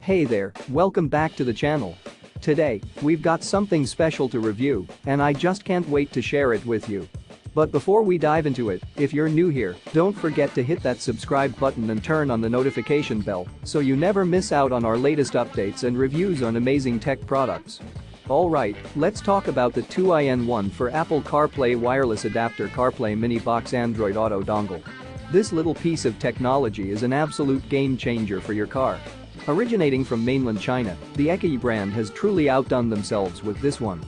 Hey there, welcome back to the channel. Today, we've got something special to review, and I just can't wait to share it with you. But before we dive into it, if you're new here, don't forget to hit that subscribe button and turn on the notification bell so you never miss out on our latest updates and reviews on amazing tech products. Alright, let's talk about the in1 for Apple CarPlay wireless adapter CarPlay mini box Android Auto dongle. This little piece of technology is an absolute game changer for your car. Originating from mainland China, the Eki brand has truly outdone themselves with this one.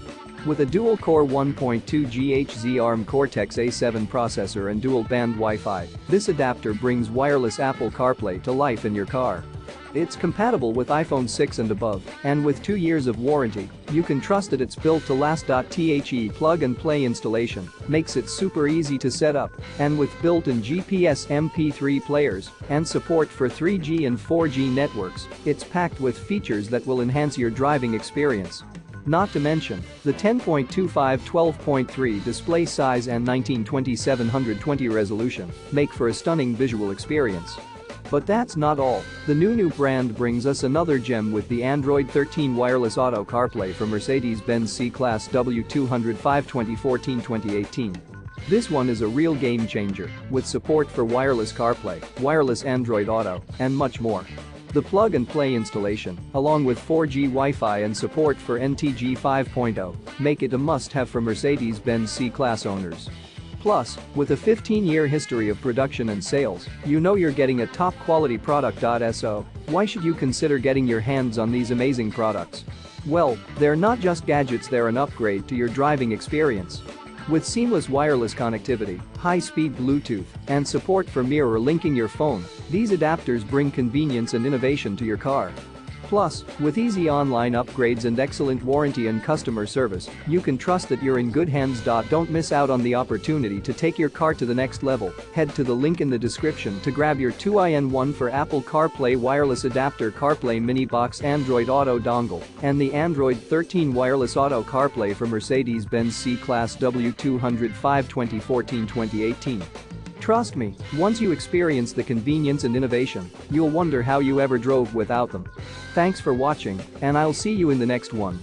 With a dual-core 1.2 GHz ARM Cortex-A7 processor and dual-band Wi-Fi, this adapter brings wireless Apple CarPlay to life in your car. It's compatible with iPhone 6 and above, and with 2 years of warranty, you can trust that it's built to last. The plug-and-play installation makes it super easy to set up, and with built-in GPS MP3 players and support for 3G and 4G networks, it's packed with features that will enhance your driving experience. Not to mention, the 10.25-12.3 display size and 1920x720 resolution make for a stunning visual experience. But that's not all. The new brand brings us another gem with the Android 13 wireless auto CarPlay from Mercedes-Benz C-Class W205 2014-2018. This one is a real game changer, with support for wireless CarPlay, wireless Android Auto, and much more. The plug-and-play installation, along with 4G Wi-Fi and support for NTG 5.0, make it a must-have for Mercedes-Benz C-Class owners. Plus, with a 15-year history of production and sales, you know you're getting a top-quality product. So, why should you consider getting your hands on these amazing products? Well, they're not just gadgets, they're an upgrade to your driving experience. With seamless wireless connectivity, high-speed Bluetooth, and support for mirror linking your phone, these adapters bring convenience and innovation to your car. Plus, with easy online upgrades and excellent warranty and customer service, you can trust that you're in good hands. Don't miss out on the opportunity to take your car to the next level. Head to the link in the description to grab your in1 for Apple CarPlay wireless adapter CarPlay mini box Android Auto dongle and the Android 13 wireless auto CarPlay from Mercedes-Benz C-Class W205 2014-2018. Trust me, once you experience the convenience and innovation, you'll wonder how you ever drove without them. Thanks for watching, and I'll see you in the next one.